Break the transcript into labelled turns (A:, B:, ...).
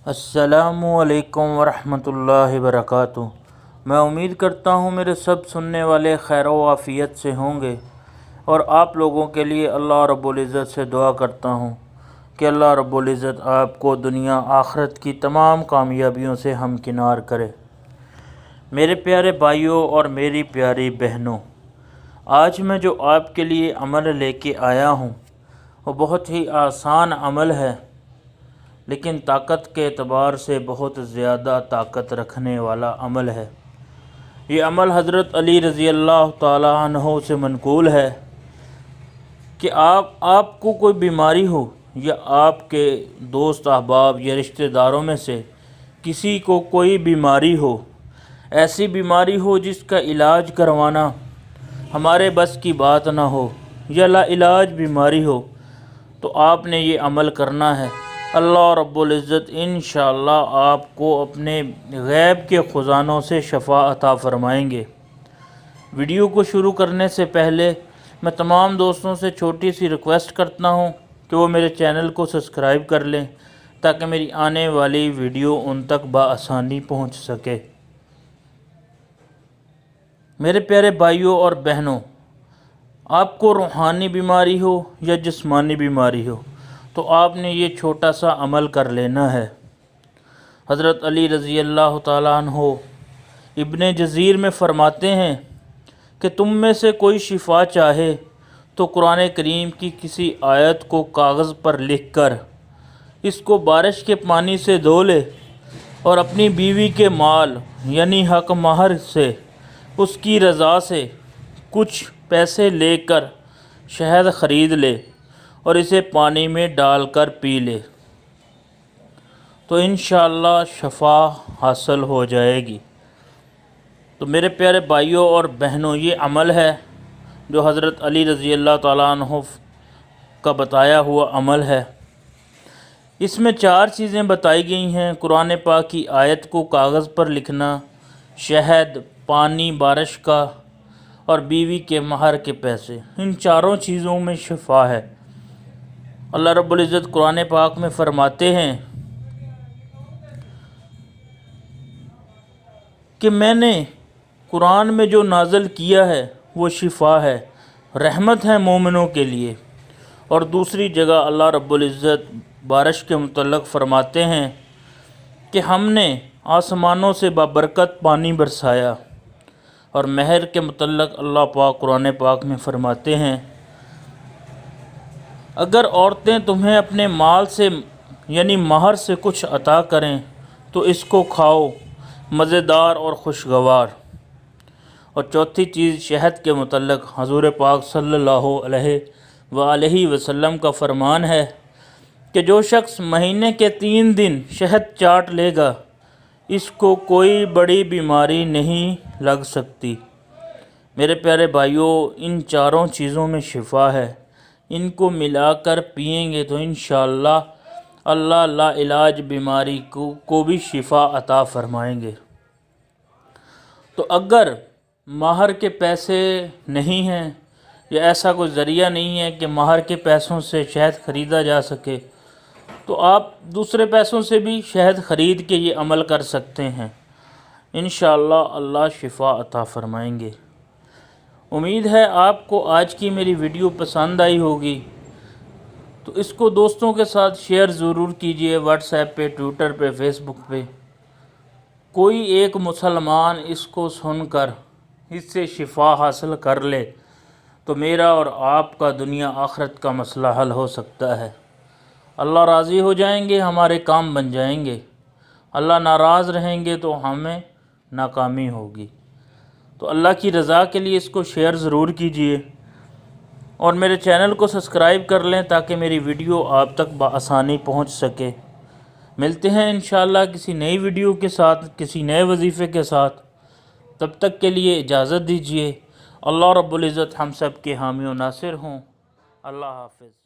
A: السلام علیکم ورحمۃ اللہ وبرکاتہ۔ میں امید کرتا ہوں میرے سب سننے والے خیر و عافیت سے ہوں گے، اور آپ لوگوں کے لیے اللہ رب العزت سے دعا کرتا ہوں کہ اللہ رب العزت آپ کو دنیا آخرت کی تمام کامیابیوں سے ہمکنار کرے۔ میرے پیارے بھائیوں اور میری پیاری بہنوں، آج میں جو آپ کے لیے عمل لے کے آیا ہوں وہ بہت ہی آسان عمل ہے، لیکن طاقت کے اعتبار سے بہت زیادہ طاقت رکھنے والا عمل ہے۔ یہ عمل حضرت علی رضی اللہ تعالیٰ عنہ سے منقول ہے کہ آپ کو کوئی بیماری ہو، یا آپ کے دوست احباب یا رشتہ داروں میں سے کسی کو کوئی بیماری ہو، ایسی بیماری ہو جس کا علاج کروانا ہمارے بس کی بات نہ ہو، یا لا علاج بیماری ہو، تو آپ نے یہ عمل کرنا ہے۔ اللہ رب العزت انشاءاللہ آپ کو اپنے غیب کے خزانوں سے شفا عطا فرمائیں گے۔ ویڈیو کو شروع کرنے سے پہلے میں تمام دوستوں سے چھوٹی سی ریکویسٹ کرتا ہوں کہ وہ میرے چینل کو سبسکرائب کر لیں تاکہ میری آنے والی ویڈیو ان تک بآسانی پہنچ سکے۔ میرے پیارے بھائیوں اور بہنوں، آپ کو روحانی بیماری ہو یا جسمانی بیماری ہو تو آپ نے یہ چھوٹا سا عمل کر لینا ہے۔ حضرت علی رضی اللہ تعالیٰ عنہ ابن جزیر میں فرماتے ہیں کہ تم میں سے کوئی شفا چاہے تو قرآن کریم کی کسی آیت کو کاغذ پر لکھ کر اس کو بارش کے پانی سے دھو لے، اور اپنی بیوی کے مال یعنی حق مہر سے اس کی رضا سے کچھ پیسے لے کر شہد خرید لے اور اسے پانی میں ڈال کر پی لے، تو انشاءاللہ شفا حاصل ہو جائے گی۔ تو میرے پیارے بھائیوں اور بہنوں، یہ عمل ہے جو حضرت علی رضی اللہ تعالیٰ عنہ کا بتایا ہوا عمل ہے۔ اس میں 4 چیزیں بتائی گئی ہیں: قرآن پاک کی آیت کو کاغذ پر لکھنا، شہد، پانی بارش کا، اور بیوی کے مہر کے پیسے۔ ان 4 چیزوں میں شفا ہے۔ اللہ رب العزت قرآن پاک میں فرماتے ہیں کہ میں نے قرآن میں جو نازل کیا ہے وہ شفا ہے، رحمت ہے مومنوں کے لیے۔ اور دوسری جگہ اللہ رب العزت بارش کے متعلق فرماتے ہیں کہ ہم نے آسمانوں سے بابرکت پانی برسایا۔ اور مہر کے متعلق اللہ پاک قرآن پاک میں فرماتے ہیں اگر عورتیں تمہیں اپنے مال سے یعنی مہر سے کچھ عطا کریں تو اس کو کھاؤ، مزیدار اور خوشگوار۔ اور چوتھی چیز شہد کے متعلق حضور پاک صلی اللہ علیہ وآلہ وسلم کا فرمان ہے کہ جو شخص مہینے کے 3 دن شہد چاٹ لے گا اس کو کوئی بڑی بیماری نہیں لگ سکتی۔ میرے پیارے بھائیوں، ان 4 چیزوں میں شفا ہے۔ ان کو ملا کر پئیں گے تو انشاءاللہ اللہ لا علاج بیماری کو بھی شفا عطا فرمائیں گے۔ تو اگر مہر کے پیسے نہیں ہیں یا ایسا کوئی ذریعہ نہیں ہے کہ مہر کے پیسوں سے شہد خریدا جا سکے، تو آپ دوسرے پیسوں سے بھی شہد خرید کے یہ عمل کر سکتے ہیں۔ انشاءاللہ اللہ شفا عطا فرمائیں گے۔ امید ہے آپ کو آج کی میری ویڈیو پسند آئی ہوگی، تو اس کو دوستوں کے ساتھ شیئر ضرور کیجئے، واٹس ایپ پہ، ٹویٹر پہ، فیس بک پہ۔ کوئی ایک مسلمان اس کو سن کر اس سے شفا حاصل کر لے تو میرا اور آپ کا دنیا آخرت کا مسئلہ حل ہو سکتا ہے۔ اللہ راضی ہو جائیں گے، ہمارے کام بن جائیں گے۔ اللہ ناراض رہیں گے تو ہمیں ناکامی ہوگی۔ تو اللہ کی رضا کے لیے اس کو شیئر ضرور کیجئے، اور میرے چینل کو سبسکرائب کر لیں تاکہ میری ویڈیو آپ تک بآسانی پہنچ سکے۔ ملتے ہیں انشاءاللہ کسی نئی ویڈیو کے ساتھ، کسی نئے وظیفے کے ساتھ۔ تب تک کے لیے اجازت دیجئے۔ اللہ رب العزت ہم سب کے حامی و ناصر ہوں۔ اللہ حافظ۔